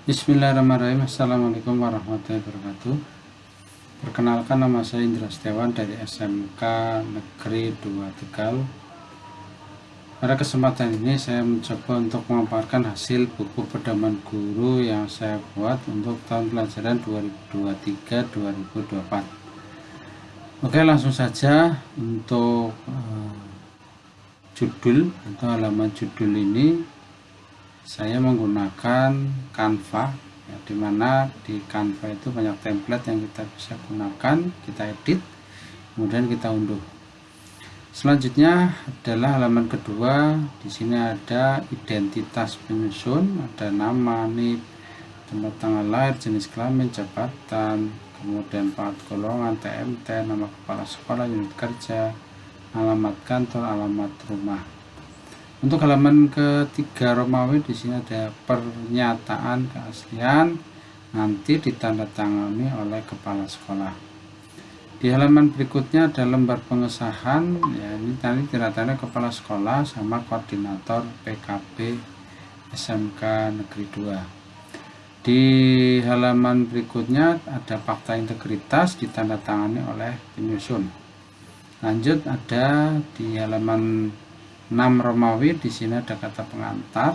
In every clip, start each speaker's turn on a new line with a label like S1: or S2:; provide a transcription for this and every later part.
S1: Bismillahirrahmanirrahim. Assalamualaikum warahmatullahi wabarakatuh. Perkenalkan, nama saya Indra Setiawan dari SMK Negeri 2 Tegal. Pada kesempatan ini saya mencoba untuk memaparkan hasil buku pedoman guru yang saya buat untuk tahun pelajaran 2023-2024. Oke, langsung saja untuk judul atau halaman judul ini saya menggunakan Canva, ya, dimana di Canva itu banyak template yang kita bisa gunakan, kita edit, kemudian kita unduh. Selanjutnya adalah halaman kedua. Di sini ada identitas penyusun, ada nama, NIP, tempat tanggal lahir, jenis kelamin, jabatan, kemudian pangkat golongan, TMT, nama kepala sekolah, unit kerja, alamat kantor, alamat rumah. Untuk halaman ketiga Romawi, di sini ada pernyataan keaslian, nanti ditandatangani oleh kepala sekolah. Di halaman berikutnya ada lembar pengesahan, ya, ini tadi tanda kepala sekolah sama koordinator PKB SMK Negeri 2. Di halaman berikutnya ada fakta integritas, ditandatangani oleh penyusun. Lanjut ada di halaman 6 Romawi, di sini ada kata pengantar.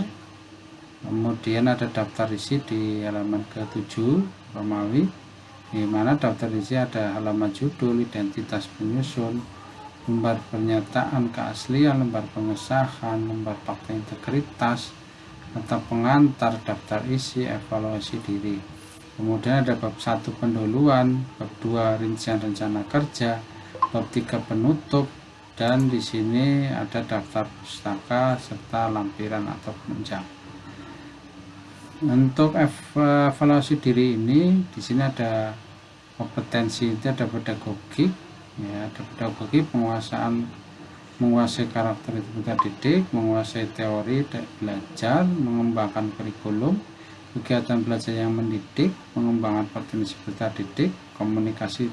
S1: Kemudian ada daftar isi di halaman ke-7 Romawi, di mana daftar isi ada halaman judul, identitas penyusun, lembar pernyataan keaslian, lembar pengesahan, lembar fakta integritas, kata pengantar, daftar isi, evaluasi diri. Kemudian ada bab 1 pendahuluan, bab 2 rincian rencana kerja, bab 3 penutup, dan di sini ada daftar pustaka serta lampiran atau penunjang. Untuk evaluasi diri ini, di sini ada kompetensi, itu ada pedagogi, ya, ada pedagogi, menguasai karakter peserta didik, menguasai teori belajar, mengembangkan kurikulum, kegiatan belajar yang mendidik, mengembangkan potensi peserta didik, komunikasi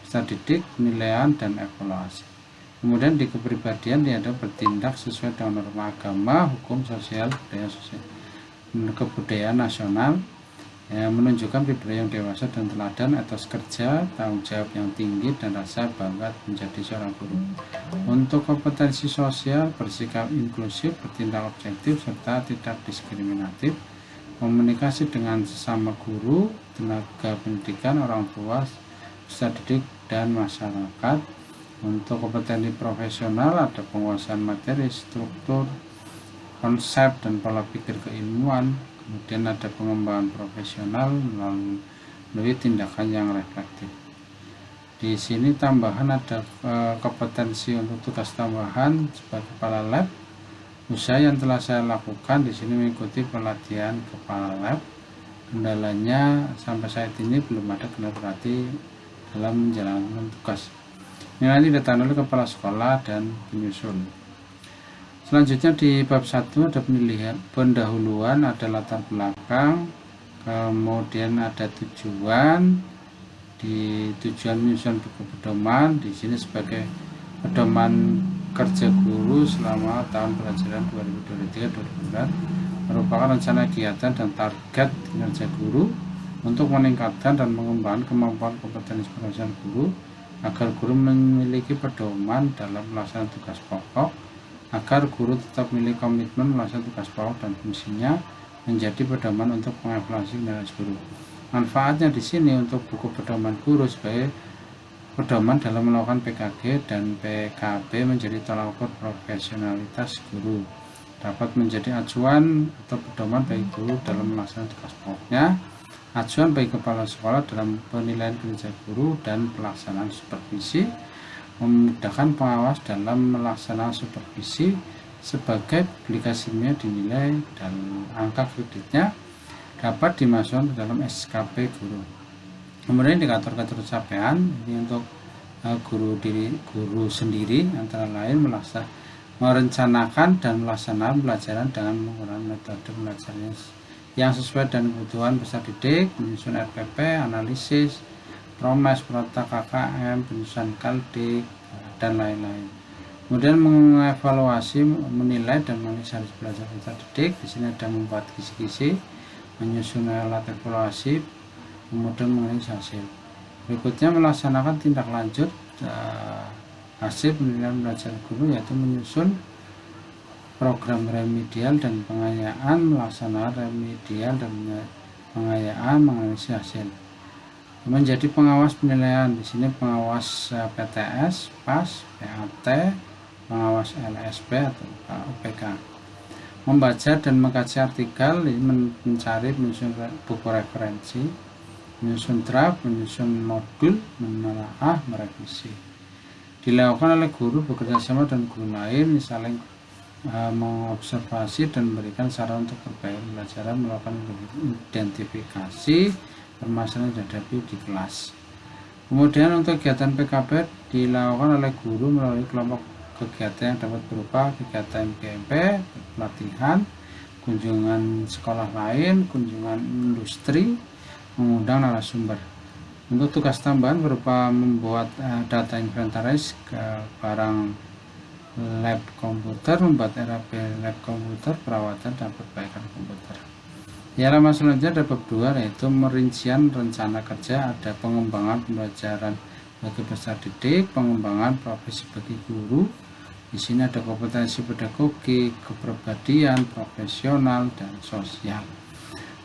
S1: peserta didik, penilaian dan evaluasi. Kemudian di kepribadian dia ada bertindak sesuai dengan norma agama, hukum sosial, budaya sosial, kebudayaan nasional, ya, menunjukkan pribadi yang dewasa dan teladan, etos kerja, tanggung jawab yang tinggi, dan rasa bangga menjadi seorang guru. Untuk kompetensi sosial, bersikap inklusif, bertindak objektif, serta tidak diskriminatif, komunikasi dengan sesama guru, tenaga pendidikan, orang tua, peserta didik, dan masyarakat. Untuk kompetensi profesional ada penguasaan materi, struktur, konsep, dan pola pikir keilmuan. Kemudian ada pengembangan profesional melalui tindakan yang reflektif. Di sini tambahan ada kompetensi untuk tugas tambahan sebagai kepala lab. Usaha yang telah saya lakukan di sini mengikuti pelatihan kepala lab. Kendalanya sampai saat ini belum ada kendala berarti dalam menjalankan tugas. Ini nanti ditangani oleh kepala sekolah dan penyusun. Selanjutnya di bab 1 ada penilaian pendahuluan, ada latar belakang, kemudian ada tujuan. Di tujuan menyusun buku pedoman, di sini sebagai pedoman kerja guru selama tahun pelajaran 2023-2024 merupakan rencana kegiatan dan target kinerja guru untuk meningkatkan dan mengembangkan kemampuan kompetensi profesional guru agar guru memiliki pedoman dalam melaksanakan tugas pokok, agar guru tetap memiliki komitmen melaksanakan tugas pokok dan fungsinya menjadi pedoman untuk mengevaluasi kinerja guru. Manfaatnya di sini untuk buku pedoman guru sebagai pedoman dalam melakukan PKG dan PKB menjadi tolak ukur profesionalitas guru, dapat menjadi acuan atau pedoman bagi guru dalam melaksanakan tugas pokoknya, acuan bagi kepala sekolah dalam penilaian kinerja guru dan pelaksanaan supervisi, memudahkan pengawas dalam melaksanakan supervisi sebagai publikasinya dinilai dan angka kreditnya dapat dimasukkan ke dalam SKP guru. Kemudian indikator capaian ini untuk guru sendiri, antara lain merencanakan dan melaksanakan pelajaran dengan menggunakan metode pelajaran yang sesuai dengan kebutuhan peserta didik, menyusun RPP, analisis, promes, prota KKM, penyusunan kaldik, dan lain-lain. Kemudian mengevaluasi, menilai, dan menganalisis belajar peserta didik. Di sini ada membuat kisi-kisi, menyusun alat evaluasi, kemudian menganalisis hasil. Berikutnya melaksanakan tindak lanjut hasil penilaian belajar guru, yaitu menyusun program remedial dan pengayaan, melaksanakan remedial dan pengayaan, menganalisis hasil. Menjadi pengawas penilaian, di sini pengawas PTS, PAS, PAT, pengawas LSP atau UPK. Membaca dan mengkaji artikel, mencari, menyusun buku referensi, menyusun draft, menyusun modul, menelaah, merevisi. Dilakukan oleh guru bekerjasama dengan guru lain, saling mengobservasi dan memberikan saran untuk perbaikan pembelajaran, melakukan identifikasi permasalahan yang dihadapi di kelas. Kemudian untuk kegiatan PKP dilakukan oleh guru melalui kelompok kegiatan yang dapat berupa kegiatan PMP, pelatihan, kunjungan sekolah lain, kunjungan industri, mengundang narasumber. Untuk tugas tambahan berupa membuat data inventaris ke barang lab komputer, membuat RAP lab komputer, perawatan dan perbaikan komputer. Di halaman selanjutnya ada bab 2, yaitu merincian rencana kerja. Ada pengembangan pembelajaran bagi peserta didik, pengembangan profesi bagi guru. Di sini ada kompetensi pedagogi, kepribadian, profesional, dan sosial.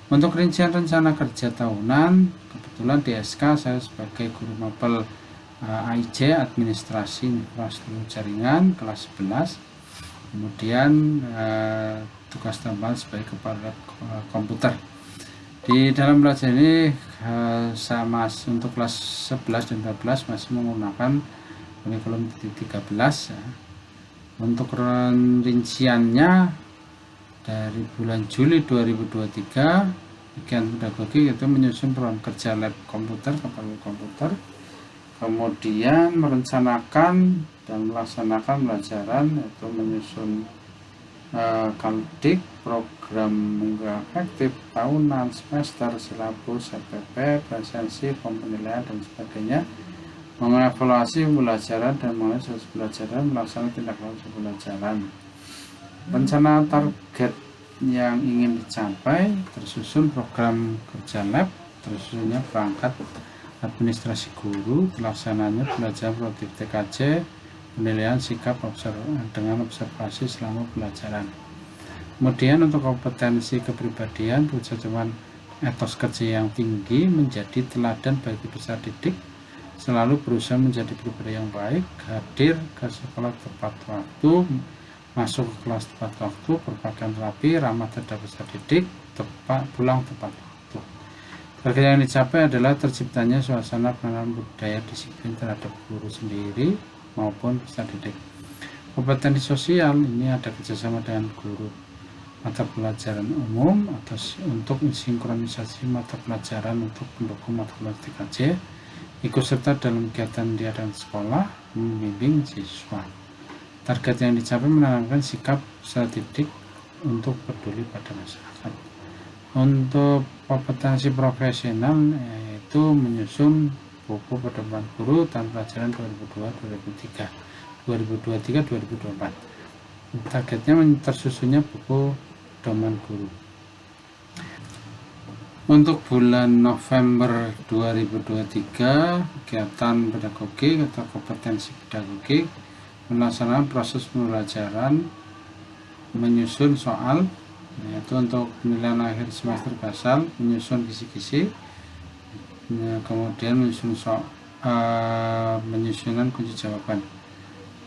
S1: Untuk rincian rencana kerja tahunan, kebetulan di SK saya sebagai guru mapel AIJ administrasi infrastruktur jaringan kelas 11. Kemudian tugas tambahan sebagai kepala komputer. Di dalam belajar ini sama untuk kelas 11 dan 12 masih menggunakan kurikulum 13 ya. Untuk rinciannya dari bulan Juli 2023, bagian pedagogi itu menyusun program kerja lab komputer, kepala komputer, kemudian merencanakan dan melaksanakan pembelajaran, yaitu menyusun Kamdik, program efektif tahunan, semester, silabus, SPP, presensi, penilaian dan sebagainya, mengevaluasi pembelajaran dan menganalisis pembelajaran, melaksanakan tindak lanjut pembelajaran. Rencana target yang ingin dicapai, tersusun program kerja lab, tersusunnya perangkat administrasi guru, pelaksananya pembelajaran produktif TKJ, penilaian sikap dengan observasi selama pembelajaran. Kemudian untuk kompetensi kepribadian, berkecukupan etos kerja yang tinggi, menjadi teladan bagi peserta didik, selalu berusaha menjadi pribadi yang baik, hadir ke sekolah tepat waktu, masuk ke kelas tepat waktu, berpakaian rapi, ramah terhadap peserta didik, pulang tepat waktu. Target yang dicapai adalah terciptanya suasana pengenalan budaya disiplin terhadap guru sendiri maupun peserta didik. Kompetensi sosial ini ada kerjasama dengan guru mata pelajaran umum atau untuk sinkronisasi mata pelajaran untuk pendukung mata pelajaran TKJ, ikut serta dalam kegiatan di area sekolah, membimbing siswa. Target yang dicapai menanamkan sikap peserta didik untuk peduli pada masyarakat. Untuk kompetensi profesional yaitu menyusun buku pedoman guru tahun pelajaran 2023-2024. Targetnya tersusunnya buku pedoman guru. Untuk bulan November 2023, kegiatan pedagogi atau kompetensi pedagogi melaksanakan proses pembelajaran, menyusun soal, yaitu untuk penilaian akhir semester basal, menyusun kisi-kisi, kemudian menyusunan kunci jawaban.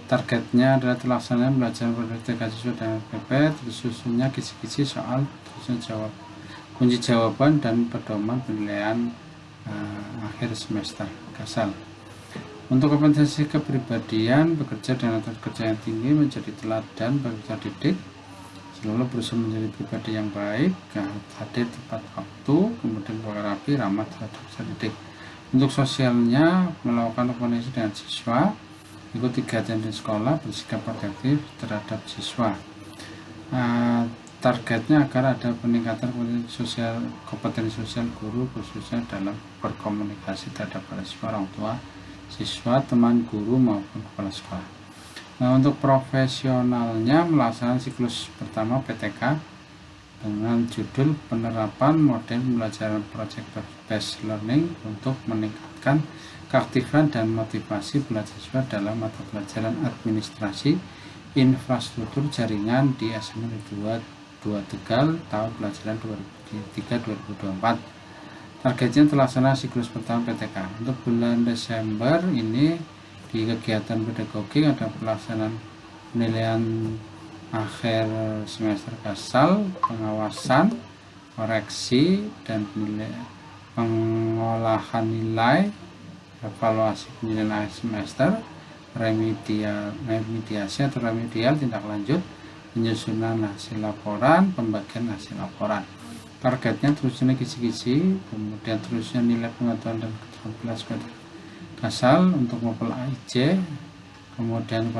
S1: Targetnya adalah terlaksananya pembelajaran produktif siswa dan PP, tersusunnya kisi-kisi soal, tersusun jawab, kunci jawaban dan pedoman penilaian akhir semester basal. Untuk kompetensi kepribadian, bekerja dengan etos kerja yang tinggi, menjadi teladan bagi peserta didik, selalu berusaha menjadi pribadi yang baik, hadir tepat waktu, kemudian rapi, ramah terhadap peserta didik. Untuk sosialnya, melakukan komunikasi dengan siswa, ikut kegiatan di sekolah, bersikap produktif terhadap siswa. Targetnya agar ada peningkatan kompetensi sosial guru, khususnya dalam berkomunikasi terhadap para siswa, orang tua, siswa, teman guru maupun kepala sekolah. Nah, untuk profesionalnya melaksanakan siklus pertama PTK dengan judul penerapan model pembelajaran project based learning untuk meningkatkan keaktifan dan motivasi belajar siswa dalam mata pelajaran administrasi infrastruktur jaringan di SMA 2 Tegal tahun pelajaran 2023-2024. Targetnya terlaksana siklus pertama PTK. Untuk bulan Desember ini di kegiatan pedagogi ada pelaksanaan penilaian akhir semester Kasal, pengawasan, koreksi, dan pengolahan nilai, evaluasi penilaian akhir semester, remediasi atau remedial tindak lanjut, penyusunan hasil laporan, pembagian hasil laporan. Targetnya terusnya kisi-kisi, kemudian terusnya nilai pengetahuan dan keterampilan sekolah Kasal untuk mapel AIJ, kemudian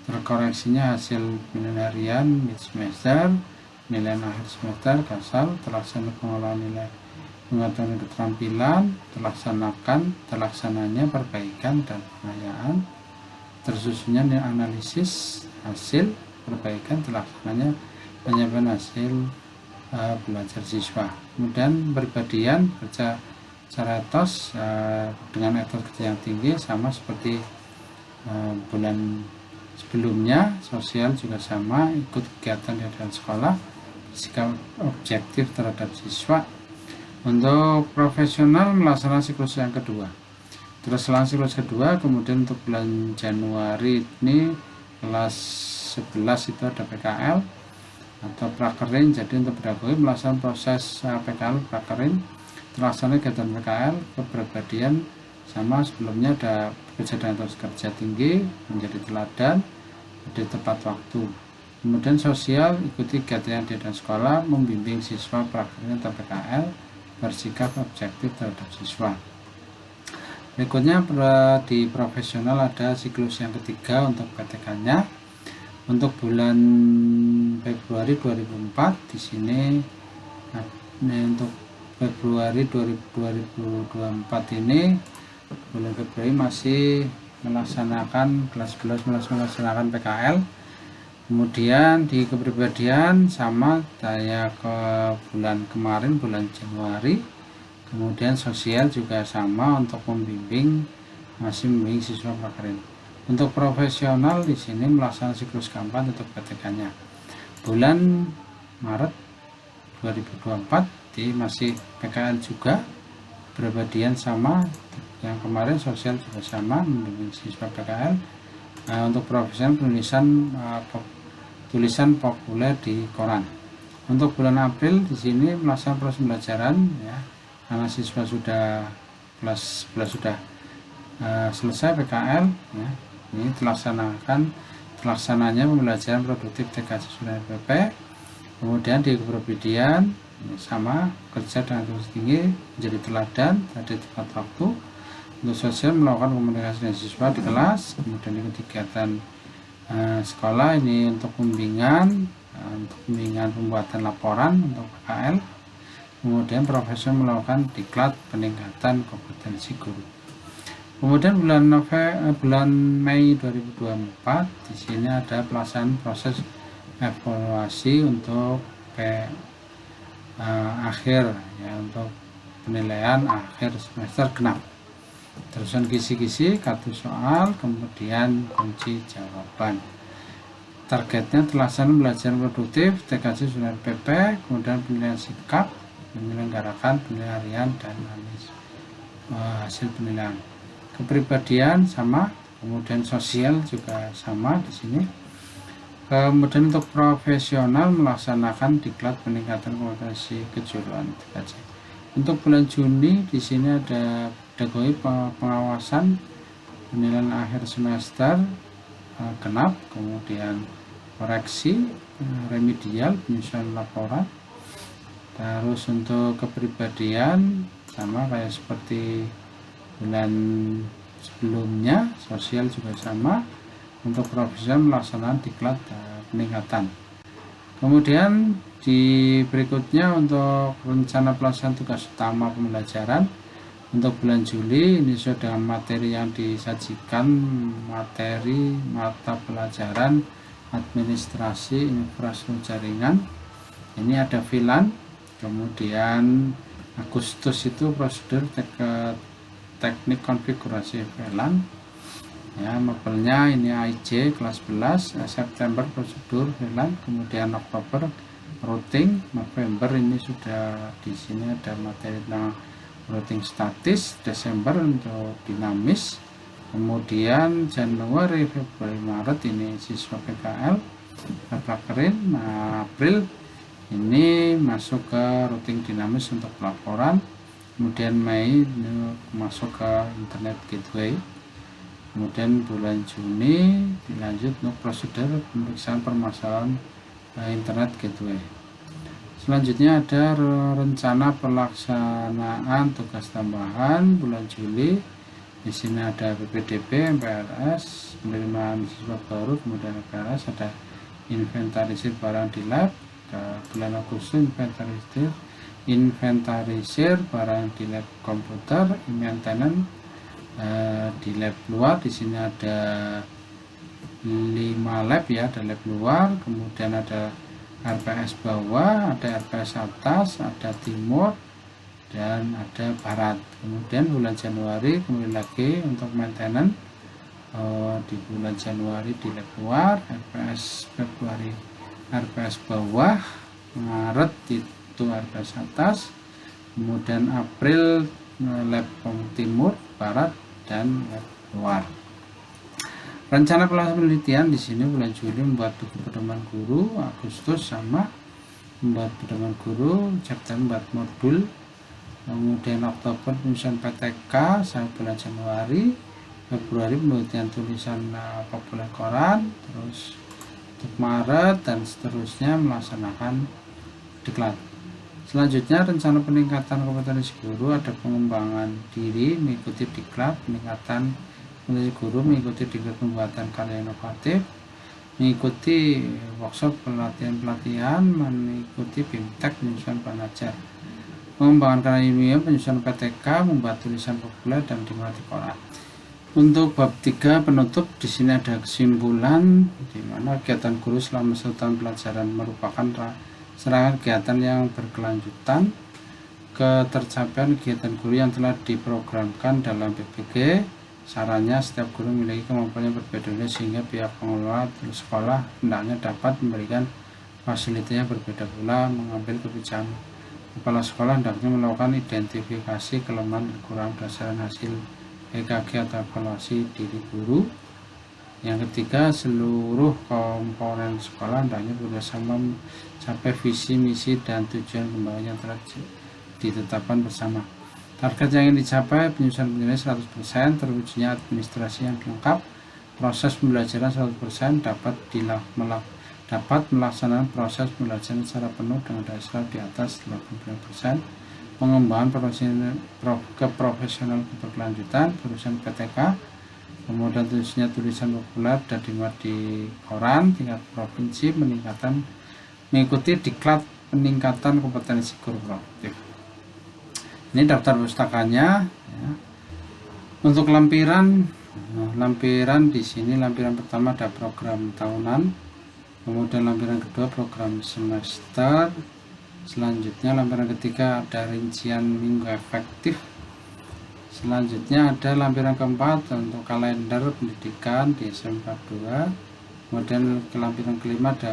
S1: terkoreksinya hasil penilaian harian mid semester, penilaian akhir semester Kasal, terlaksana pengolahan nilai pengetahuan dan keterampilan, terlaksananya perbaikan dan pengayaan, tersusunnya analisis hasil perbaikan, terlaksananya penyampaian hasil belajar siswa. Kemudian pribadian kerja secara etos dengan etos kerja yang tinggi sama seperti bulan sebelumnya. Sosial juga sama, ikut kegiatan di dalam sekolah, sikap objektif terhadap siswa. Untuk profesional melaksanakan siklus yang kedua. Terus selang siklus kedua, kemudian untuk bulan Januari ini kelas 11 itu ada PKL atau prakerin. Jadi untuk pedagogi melaksanakan proses PKL prakerin, terlaksana kegiatan PKL kepribadian sama sebelumnya ada bekerja dengan etos kerja tinggi, menjadi teladan, menjadi tepat waktu. Kemudian sosial, ikuti kegiatan di dalam sekolah, membimbing siswa prakerin atau PKL, bersikap objektif terhadap siswa. Berikutnya di profesional ada siklus yang ketiga untuk PTK-nya. Untuk bulan Februari 2004 di sini untuk Februari 2024 ini bulan Februari masih melaksanakan kelas 11 melaksanakan PKL. Kemudian di kepribadian sama kayak ke bulan kemarin bulan Januari. Kemudian sosial juga sama untuk membimbing, masih membimbing siswa prakerin. Untuk profesional di sini melaksanakan siklus keempat untuk PTK-nya. Bulan Maret 2024 di masih PKL juga, kepribadian sama, yang kemarin sosial juga sama, membimbing siswa PKL. Untuk profesional tulisan populer di koran. Untuk bulan April di sini melaksanakan proses pembelajaran ya, karena siswa sudah kelas 11 sudah selesai PKL ya. Ini terlaksananya pembelajaran produktif TK siswa PP. Kemudian di kepribadian sama kerja dengan etos tinggi, menjadi teladan, tadi tepat waktu. Untuk sosial melakukan komunikasi dengan siswa di kelas, kemudian ikut kegiatan sekolah ini untuk pembimbingan pembuatan laporan untuk PKL. Kemudian profesional melakukan diklat peningkatan kompetensi guru. Kemudian bulan Mei 2024 di sini ada pelaksanaan proses evaluasi untuk akhir ya, untuk penilaian akhir semester genap. Terusan kisi-kisi, kartu soal, kemudian kunci jawaban. Targetnya terlaksana belajar produktif, TKJ Sunar PP, kemudian penilaian sikap, menyelenggarakan penilaian harian dan hasil penilaian. Kepribadian sama, kemudian sosial juga sama di sini. Kemudian untuk profesional melaksanakan diklat peningkatan kompetensi kejuruan TKJ. Untuk bulan Juni di sini ada pedagogi pengawasan, penilaian akhir semester genap, kemudian koreksi, remedial, penyusunan laporan. Terus untuk kepribadian sama kayak seperti bulan sebelumnya, sosial juga sama. Untuk profesional melaksanakan diklat peningkatan. Kemudian di berikutnya untuk rencana pelaksanaan tugas utama pembelajaran untuk bulan Juli ini sudah materi yang disajikan, materi mata pelajaran administrasi infrastruktur jaringan. Ini ada VLAN, kemudian Agustus itu prosedur teknik konfigurasi VLAN ya. Mapelnya ini IJ kelas 11, September prosedur VLAN, kemudian Oktober routing, November ini sudah di sini ada materi tentang routing statis, Desember untuk dinamis, kemudian Januari, Februari, Maret ini siswa PKL, Prakerin, April ini masuk ke routing dinamis untuk pelaporan, kemudian Mei ini masuk ke internet gateway, kemudian bulan Juni dilanjut untuk prosedur pemeriksaan permasalahan internet gateway. Selanjutnya ada rencana pelaksanaan tugas tambahan bulan Juli. Di sini ada PPDB, MPLS, penerimaan siswa baru, kemudian MPLS, ada inventarisir barang di lab. Bulan Agustus inventarisir barang di lab komputer, maintenance di lab luar. Di sini ada 5 lab ya, ada lab luar, kemudian ada RPS bawah, ada RPS atas, ada timur, dan ada barat. Kemudian bulan Januari kembali lagi untuk maintenance di bulan Januari di lab luar, RPS Februari RPS bawah, Maret itu RPS atas, kemudian April lab timur, barat, dan lab luar. Rencana pelaksanaan penelitian di sini bulan Juli membuat buku pedoman guru, Agustus sama membuat pedoman guru, September membuat modul, kemudian Oktober penyusunan PTK sampai bulan Januari, Februari penelitian tulisan populer koran, terus untuk Maret dan seterusnya melaksanakan diklat. Selanjutnya rencana peningkatan kompetensi guru ada pengembangan diri mengikuti diklat, peningkatan kompetensi guru mengikuti diklat pembuatan karya inovatif, mengikuti workshop pelatihan, mengikuti BIMTEK penyusunan bahan ajar, pengembangan karya ilmiah, penyusunan PTK, membuat tulisan populer dan dimuat di koran. Untuk bab 3 penutup di sini ada kesimpulan di mana kegiatan guru selama 1 tahun pelajaran merupakan serangkaian kegiatan yang berkelanjutan. Ketercapaian kegiatan guru yang telah diprogramkan dalam PPG, sarannya setiap guru memiliki kemampuan yang berbeda sehingga pihak pengelola sekolah hendaknya dapat memberikan fasilitas yang berbeda pula. Mengambil kebijakan, kepala sekolah hendaknya melakukan identifikasi kelemahan dan kekurangan berdasarkan hasil EKG atau evaluasi diri guru. Yang ketiga, seluruh komponen sekolah hendaknya bekerjasama mencapai visi, misi, dan tujuan pembangunan yang telah ditetapkan bersama. Target yang ingin dicapai, penyusunan penilaian 100%, terwujudnya administrasi yang lengkap, proses pembelajaran 100%, dapat melaksanakan proses pembelajaran secara penuh dengan dasar di atas 80%, pengembangan keprofesional berkelanjutan, perusahaan PTK, kemudian tulisan populer dan dimuat di koran tingkat provinsi, mengikuti diklat peningkatan kompetensi guru produktif. Ini daftar pustakanya ya. Untuk lampiran di sini lampiran pertama ada program tahunan, kemudian lampiran kedua program semester, selanjutnya lampiran ketiga ada rincian minggu efektif, selanjutnya ada lampiran keempat untuk kalender pendidikan di SMK 2, kemudian ke lampiran kelima ada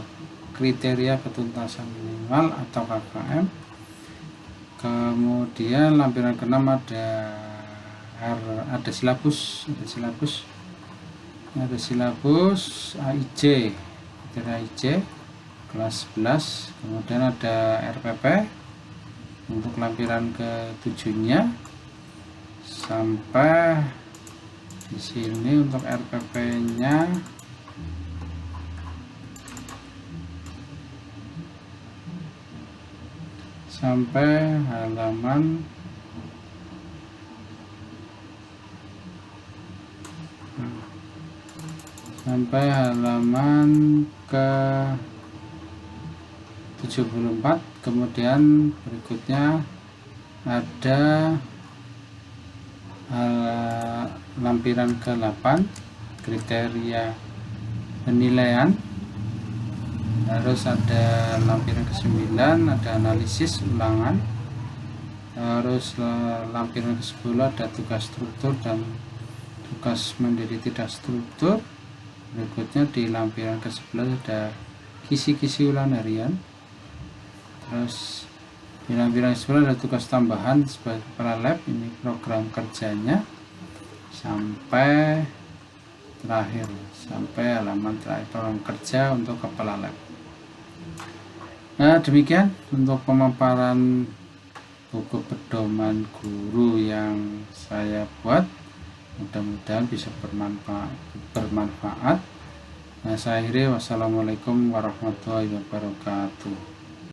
S1: kriteria ketuntasan minimal atau KKM, kemudian lampiran keenam ada silabus AIJ, kriteria AIJ kelas 11, kemudian ada RPP untuk lampiran ke-7-nya sampai di sini. Untuk RPP-nya sampai halaman ke 74. Kemudian berikutnya ada lampiran ke-8 kriteria penilaian, Terus ada lampiran ke-9 ada analisis ulangan. Terus lampiran ke-10 ada tugas struktur dan tugas mandiri tidak struktur. Berikutnya di lampiran ke-11 ada kisi-kisi ulangan harian. Terus di lampiran ke-11 ada tugas tambahan sebagai kepala lab, ini program kerjanya sampai terakhir, sampai halaman terakhir program kerja untuk kepala lab. Nah, demikian untuk pemaparan buku pedoman guru yang saya buat. Mudah-mudahan bisa bermanfaat. Nah, saya akhiri. Wassalamualaikum warahmatullahi wabarakatuh.